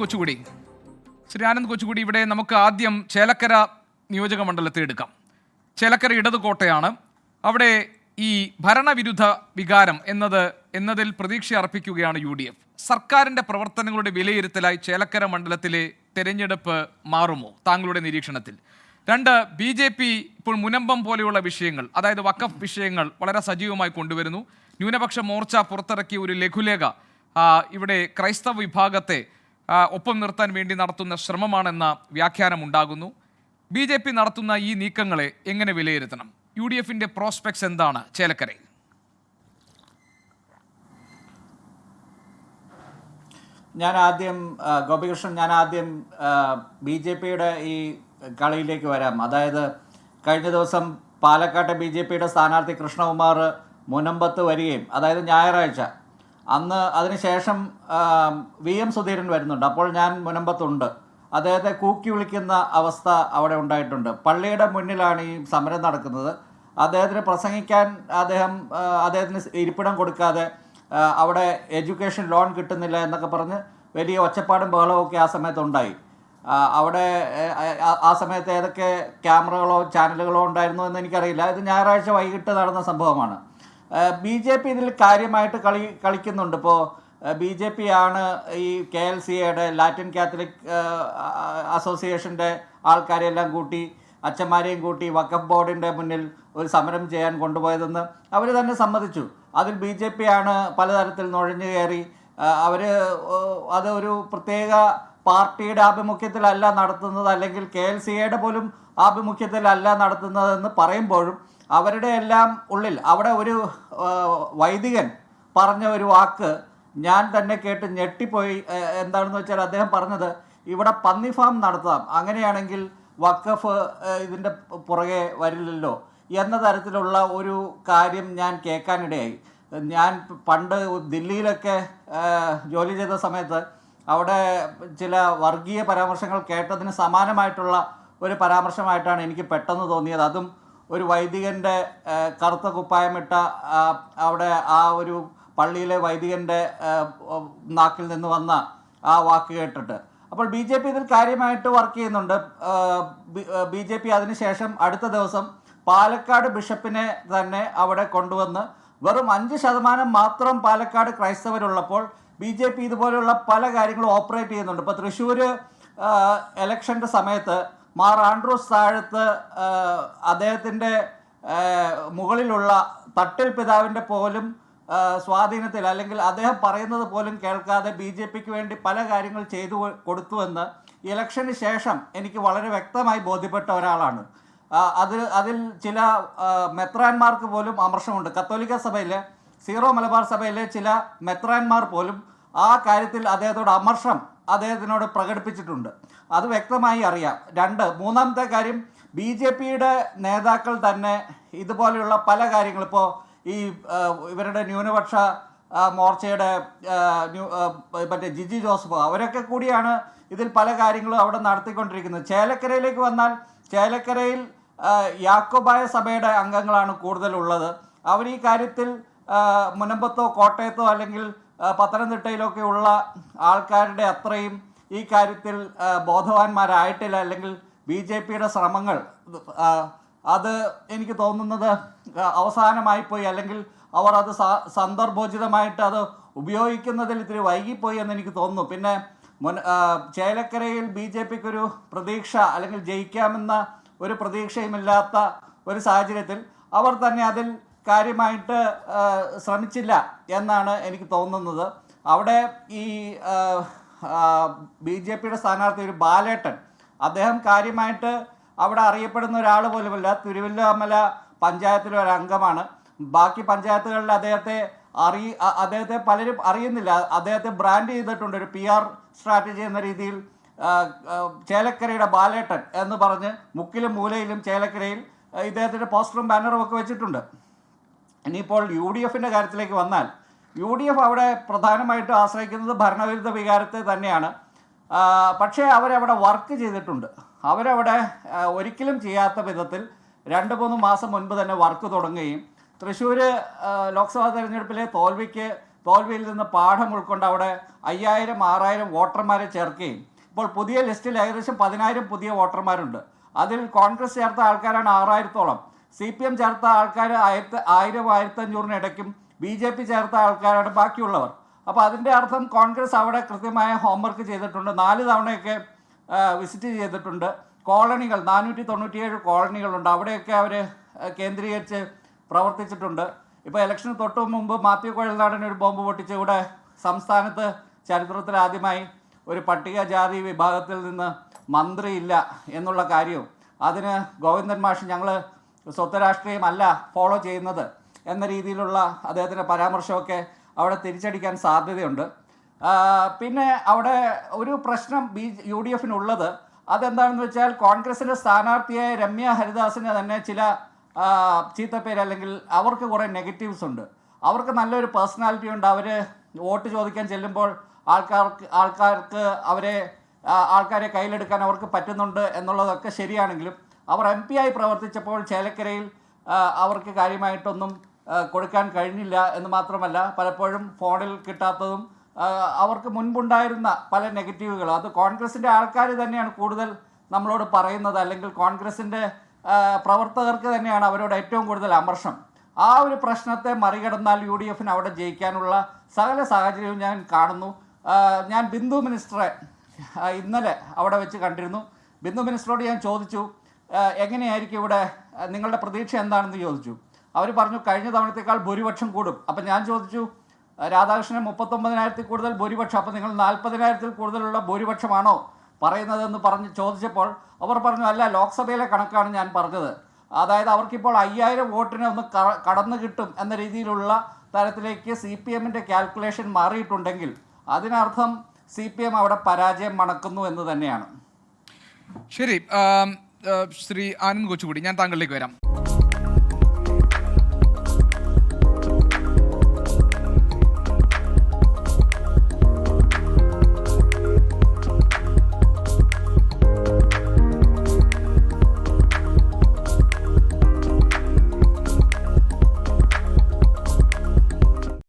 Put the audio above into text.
കൊച്ചുകുടി ശ്രീ ആനന്ദ് കൊച്ചുകുടി, ഇവിടെ നമുക്ക് ആദ്യം ചേലക്കര നിയോജക മണ്ഡലത്തെ എടുക്കാം. ചേലക്കര ഇടത് കോട്ടയാണ്. അവിടെ ഈ ഭരണവിരുദ്ധ വികാരം എന്നതിൽ പ്രതീക്ഷ അർപ്പിക്കുകയാണ് UDF. സർക്കാരിൻ്റെ പ്രവർത്തനങ്ങളുടെ വിലയിരുത്തലായി ചേലക്കര മണ്ഡലത്തിലെ തെരഞ്ഞെടുപ്പ് മാറുമോ താങ്കളുടെ നിരീക്ഷണത്തിൽ? രണ്ട്, BJP ഇപ്പോൾ മുനമ്പം പോലെയുള്ള വിഷയങ്ങൾ, അതായത് വഖഫ് വിഷയങ്ങൾ വളരെ സജീവമായി കൊണ്ടുവരുന്നു. ന്യൂനപക്ഷ മോർച്ച പുറത്തിറക്കിയ ഒരു ലഘുലേഖ ഇവിടെ ക്രൈസ്തവ വിഭാഗത്തെ ഒപ്പം നിർത്താൻ വേണ്ടി നടത്തുന്ന ശ്രമമാണെന്ന വ്യാഖ്യാനം ഉണ്ടാകുന്നു. BJP നടത്തുന്ന ഈ നീക്കങ്ങളെ എങ്ങനെ വിലയിരുത്തണം? UDFന്റെ പ്രോസ്പെക്ട്സ് എന്താണ് ചേലക്കരയിൽ? ഗോപികൃഷ്ണൻ, ഞാൻ ആദ്യം BJPയുടെ ഈ കളിയിലേക്ക് വരാം. അതായത് കഴിഞ്ഞ ദിവസം പാലക്കാട്ടെ BJPയുടെ സ്ഥാനാർത്ഥി കൃഷ്ണകുമാർ മുനമ്പത്ത് വരികയും, അതായത് ഞായറാഴ്ച, അന്ന് അതിനുശേഷം VM സുധീരൻ വരുന്നുണ്ട്. അപ്പോൾ ഞാൻ മുനമ്പത്തുണ്ട്. അദ്ദേഹത്തെ കൂക്കി വിളിക്കുന്ന അവസ്ഥ അവിടെ ഉണ്ടായിട്ടുണ്ട്. പള്ളിയുടെ മുന്നിലാണ് ഈ സമരം നടക്കുന്നത്. അദ്ദേഹത്തിന് പ്രസംഗിക്കാൻ അദ്ദേഹത്തിന് ഇരിപ്പിടം കൊടുക്കാതെ അവിടെ എഡ്യൂക്കേഷൻ ലോൺ കിട്ടുന്നില്ല എന്നൊക്കെ പറഞ്ഞ് വലിയ ഒച്ചപ്പാടും ബഹളവും ഒക്കെ ആ സമയത്തുണ്ടായി. അവിടെ ആ സമയത്ത് ഏതൊക്കെ ക്യാമറകളോ ചാനലുകളോ ഉണ്ടായിരുന്നോ എന്ന് എനിക്കറിയില്ല. ഇത് ഞായറാഴ്ച വൈകിട്ട് നടന്ന സംഭവമാണ്. BJP ഇതിൽ കാര്യമായിട്ട് കളിക്കുന്നുണ്ട്. ഇപ്പോൾ BJP ആണ് ഈ KLCAയുടെ ലാറ്റിൻ കാത്തലിക് അസോസിയേഷൻ്റെ ആൾക്കാരെല്ലാം കൂട്ടി, അച്ഛന്മാരെയും കൂട്ടി വഖഫ് ബോർഡിൻ്റെ മുന്നിൽ ഒരു സമരം ചെയ്യാൻ കൊണ്ടുപോയതെന്ന് അവർ തന്നെ സമ്മതിച്ചു. അതിൽ BJP ആണ് പലതരത്തിൽ നുഴഞ്ഞു കയറി. അത് ഒരു പ്രത്യേക പാർട്ടിയുടെ ആഭിമുഖ്യത്തിലല്ല നടത്തുന്നത്, അല്ലെങ്കിൽ KLCAയുടെ പോലും ആഭിമുഖ്യത്തിലല്ല നടത്തുന്നതെന്ന് പറയുമ്പോഴും അവരുടെ എല്ലാം ഉള്ളിൽ അവിടെ ഒരു വൈദികൻ പറഞ്ഞ ഒരു വാക്ക് ഞാൻ തന്നെ കേട്ട് ഞെട്ടിപ്പോയി. എന്താണെന്ന് വെച്ചാൽ അദ്ദേഹം പറഞ്ഞത്, ഇവിടെ പന്നി ഫാം നടത്താം, അങ്ങനെയാണെങ്കിൽ വഖഫ് ഇതിൻ്റെ പുറകെ വരില്ലല്ലോ എന്ന തരത്തിലുള്ള ഒരു കാര്യം ഞാൻ കേൾക്കാനിടയായി. ഞാൻ പണ്ട് ദില്ലിയിലൊക്കെ ജോലി ചെയ്ത സമയത്ത് അവിടെ ചില വർഗീയ പരാമർശങ്ങൾ കേട്ടതിന് സമാനമായിട്ടുള്ള ഒരു പരാമർശമായിട്ടാണ് എനിക്ക് പെട്ടെന്ന് തോന്നിയത്. അതും ഒരു വൈദികൻ്റെ കറുത്ത കുപ്പായമിട്ട അവിടെ ആ ഒരു പള്ളിയിലെ വൈദികൻ്റെ നാക്കിൽ നിന്ന് വന്ന ആ വാക്ക് കേട്ടിട്ട്. അപ്പോൾ BJP ഇതിൽ കാര്യമായിട്ട് വർക്ക് ചെയ്യുന്നുണ്ട്. BJP അതിനുശേഷം അടുത്ത ദിവസം പാലക്കാട് ബിഷപ്പിനെ തന്നെ അവിടെ കൊണ്ടുവന്ന് വെറും 5% മാത്രം പാലക്കാട് ക്രൈസ്തവരുള്ളപ്പോൾ BJP ഇതുപോലെയുള്ള പല കാര്യങ്ങളും ഓപ്പറേറ്റ് ചെയ്യുന്നുണ്ട്. ഇപ്പോൾ തൃശ്ശൂർ ഇലക്ഷൻ്റെ സമയത്ത് മാർ ആൻഡ്രൂസ് താഴത്ത് അദ്ദേഹത്തിൻ്റെ മുകളിലുള്ള തട്ടിൽ പിതാവിൻ്റെ പോലും സ്വാധീനത്തിൽ, അല്ലെങ്കിൽ അദ്ദേഹം പറയുന്നത് പോലും കേൾക്കാതെ BJPക്ക് വേണ്ടി പല കാര്യങ്ങൾ ചെയ്തു കൊടുത്തുവെന്ന് ഇലക്ഷന് ശേഷം എനിക്ക് വളരെ വ്യക്തമായി ബോധ്യപ്പെട്ട ഒരാളാണ്. അതിൽ ചില മെത്രാന്മാർക്ക് പോലും അമർഷമുണ്ട്. കത്തോലിക്ക സഭയിലെ, സീറോ മലബാർ സഭയിലെ ചില മെത്രാന്മാർ പോലും ആ കാര്യത്തിൽ അദ്ദേഹത്തോട് അമർഷം അദ്ദേഹത്തിനോട് പ്രകടിപ്പിച്ചിട്ടുണ്ട്. അത് വ്യക്തമായി അറിയാം. മൂന്നാമത്തെ കാര്യം, BJPയുടെ നേതാക്കൾ തന്നെ ഇതുപോലെയുള്ള പല കാര്യങ്ങൾ, ഇപ്പോൾ ഈ ഇവരുടെ ന്യൂനപക്ഷ മോർച്ചയുടെ മറ്റേ ജിജി ജോസഫ്, അവരൊക്കെ കൂടിയാണ് ഇതിൽ പല കാര്യങ്ങളും അവിടെ നടത്തിക്കൊണ്ടിരിക്കുന്നത്. ചേലക്കരയിലേക്ക് വന്നാൽ ചേലക്കരയിൽ യാക്കോബായ സഭയുടെ അംഗങ്ങളാണ് കൂടുതലുള്ളത്. അവർ ഈ കാര്യത്തിൽ മുനമ്പത്തോ കോട്ടയത്തോ അല്ലെങ്കിൽ പത്തനംതിട്ടയിലൊക്കെ ഉള്ള ആൾക്കാരുടെ അത്രയും ഈ കാര്യത്തിൽ ബോധവാന്മാരായിട്ടില്ല. അല്ലെങ്കിൽ BJPയുടെ ശ്രമങ്ങൾ അത് എനിക്ക് തോന്നുന്നത് അവസാനമായിപ്പോയി, അല്ലെങ്കിൽ അവർ അത് സന്ദർഭോചിതമായിട്ട് അത് ഉപയോഗിക്കുന്നതിൽ ഇത്തിരി വൈകിപ്പോയി എന്ന് എനിക്ക് തോന്നുന്നു. പിന്നെ ചേലക്കരയിൽ BJPക്കൊരു പ്രതീക്ഷ, അല്ലെങ്കിൽ ജയിക്കാമെന്ന ഒരു പ്രതീക്ഷയുമില്ലാത്ത ഒരു സാഹചര്യത്തിൽ അവർ തന്നെ അതിൽ കാര്യമായിട്ട് ശ്രമിച്ചില്ല എന്നാണ് എനിക്ക് തോന്നുന്നത്. അവിടെ ഈ BJPയുടെ സ്ഥാനാർത്ഥി ഒരു ബാലേട്ടൻ, അദ്ദേഹം കാര്യമായിട്ട് അവിടെ അറിയപ്പെടുന്ന ഒരാൾ പോലുമല്ല. തിരുവല്ലമല പഞ്ചായത്തിലെ ഒരു അംഗമാണ്. ബാക്കി പഞ്ചായത്തുകളിൽ അദ്ദേഹത്തെ പലരും അറിയുന്നില്ല. അദ്ദേഹത്തെ ബ്രാൻഡ് ചെയ്തിട്ടുണ്ട് ഒരു PR സ്ട്രാറ്റജി എന്ന രീതിയിൽ. ചേലക്കരയുടെ ബാലേട്ടൻ എന്ന് പറഞ്ഞ് മുക്കിലും മൂലയിലും ചേലക്കരയിൽ ഇദ്ദേഹത്തിൻ്റെ പോസ്റ്ററും ബാനറും ഒക്കെ വെച്ചിട്ടുണ്ട്. ഇനിയിപ്പോൾ UDFൻ്റെ കാര്യത്തിലേക്ക് വന്നാൽ, UDF അവിടെ പ്രധാനമായിട്ടും ആശ്രയിക്കുന്നത് ഭരണവിരുദ്ധ വികാരത്തെ തന്നെയാണ്. പക്ഷേ അവരവിടെ വർക്ക് ചെയ്തിട്ടുണ്ട്. അവരവിടെ ഒരിക്കലും ചെയ്യാത്ത വിധത്തിൽ 2-3 മാസം മുൻപ് തന്നെ വർക്ക് തുടങ്ങുകയും തൃശ്ശൂർ ലോക്സഭാ തെരഞ്ഞെടുപ്പിലെ തോൽവിക്ക് തോൽവിയിൽ നിന്ന് പാഠം ഉൾക്കൊണ്ട് അവിടെ 5000-6000 വോട്ടർമാരെ ചേർക്കുകയും ഇപ്പോൾ പുതിയ ലിസ്റ്റിൽ ഏകദേശം 10000 പുതിയ വോട്ടർമാരുണ്ട്. അതിൽ കോൺഗ്രസ് ചേർത്ത ആൾക്കാരാണ് 6000-ഓളം, CPM ചേർത്ത ആൾക്കാർ 1000-1500 ഇടയ്ക്കും, BJP ചേർത്ത ആൾക്കാരാണ് ബാക്കിയുള്ളവർ. അപ്പോൾ അതിൻ്റെ അർത്ഥം കോൺഗ്രസ് അവിടെ കൃത്യമായ ഹോംവർക്ക് ചെയ്തിട്ടുണ്ട്. 4 തവണയൊക്കെ വിസിറ്റ് ചെയ്തിട്ടുണ്ട്. കോളനികൾ 497 കോളനികളുണ്ട്, അവിടെയൊക്കെ അവർ കേന്ദ്രീകരിച്ച് പ്രവർത്തിച്ചിട്ടുണ്ട്. ഇപ്പോൾ ഇലക്ഷന് തൊട്ട് മുമ്പ് മാത്യു കുഴൽനാടൻ ഒരു ബോംബ് പൊട്ടിച്ച് ഇവിടെ സംസ്ഥാനത്ത് ചരിത്രത്തിൽ ആദ്യമായി ഒരു പട്ടികജാതി വിഭാഗത്തിൽ നിന്ന് മന്ത്രിയില്ല എന്നുള്ള കാര്യവും അതിന് ഗോവിന്ദൻ മാഷ് ഞങ്ങൾ സ്വത്ത് രാഷ്ട്രീയമല്ല ഫോളോ ചെയ്യുന്നത് എന്ന രീതിയിലുള്ള അദ്ദേഹത്തിൻ്റെ പരാമർശമൊക്കെ അവിടെ തിരിച്ചടിക്കാൻ സാധ്യതയുണ്ട്. പിന്നെ അവിടെ ഒരു പ്രശ്നം UDF-നുള്ളത് അതെന്താണെന്ന് വെച്ചാൽ കോൺഗ്രസിൻ്റെ സ്ഥാനാർത്ഥിയായ രമ്യ ഹരിദാസിന് തന്നെ ചില ചീത്തപ്പേര് അല്ലെങ്കിൽ അവർക്ക് കുറേ നെഗറ്റീവ്സ് ഉണ്ട്. അവർക്ക് നല്ലൊരു പേഴ്സണാലിറ്റി ഉണ്ട്. അവർ വോട്ട് ചോദിക്കാൻ ചെല്ലുമ്പോൾ ആൾക്കാർക്ക് ആൾക്കാരെ കയ്യിലെടുക്കാൻ അവർക്ക് പറ്റുന്നുണ്ട് എന്നുള്ളതൊക്കെ ശരിയാണെങ്കിലും അവർ MP ആയി പ്രവർത്തിച്ചപ്പോൾ ചേലക്കരയിൽ അവർക്ക് കാര്യമായിട്ടൊന്നും കൊടുക്കാൻ കഴിഞ്ഞില്ല എന്ന് മാത്രമല്ല പലപ്പോഴും ഫോണിൽ കിട്ടാത്തതും അവർക്ക് മുൻപുണ്ടായിരുന്ന പല നെഗറ്റീവുകൾ അത് കോൺഗ്രസിൻ്റെ ആൾക്കാർ തന്നെയാണ് കൂടുതൽ നമ്മളോട് പറയുന്നത്, അല്ലെങ്കിൽ കോൺഗ്രസിൻ്റെ പ്രവർത്തകർക്ക് തന്നെയാണ് അവരോട് ഏറ്റവും കൂടുതൽ അമർഷം. ആ ഒരു പ്രശ്നത്തെ മറികടന്നാൽ UDF-ന് അവിടെ ജയിക്കാനുള്ള സകല സാഹചര്യവും ഞാൻ കാണുന്നു. ഞാൻ ബിന്ദു മിനിസ്റ്ററെ ഇന്നലെ അവിടെ വെച്ച് കണ്ടിരുന്നു. ബിന്ദു മിനിസ്റ്ററോട് ഞാൻ ചോദിച്ചു എങ്ങനെയായിരിക്കും ഇവിടെ നിങ്ങളുടെ പ്രതീക്ഷ എന്താണെന്ന് ചോദിച്ചു. അവർ പറഞ്ഞു കഴിഞ്ഞ തവണത്തേക്കാൾ ഭൂരിപക്ഷം കൂടും. അപ്പം ഞാൻ ചോദിച്ചു രാധാകൃഷ്ണൻ 39,000-ൽ കൂടുതൽ ഭൂരിപക്ഷം, അപ്പോൾ നിങ്ങൾ 40,000-ൽ കൂടുതലുള്ള ഭൂരിപക്ഷമാണോ പറയുന്നതെന്ന് ചോദിച്ചപ്പോൾ അവർ പറഞ്ഞു അല്ല, ലോക്സഭയിലെ കണക്കാണ് ഞാൻ പറഞ്ഞത്. അതായത് അവർക്കിപ്പോൾ 5000 വോട്ടിനെ ഒന്ന് കടന്നു കിട്ടും എന്ന രീതിയിലുള്ള തരത്തിലേക്ക് CPM-ൻ്റെ കാൽക്കുലേഷൻ മാറിയിട്ടുണ്ടെങ്കിൽ അതിനർത്ഥം CPM അവിടെ പരാജയം മണക്കുന്നു എന്ന് തന്നെയാണ്. ശരി, ശ്രീ ആനന്ദ് കൊച്ചുകൂടി, ഞാൻ താങ്കളിലേക്ക് വരാം.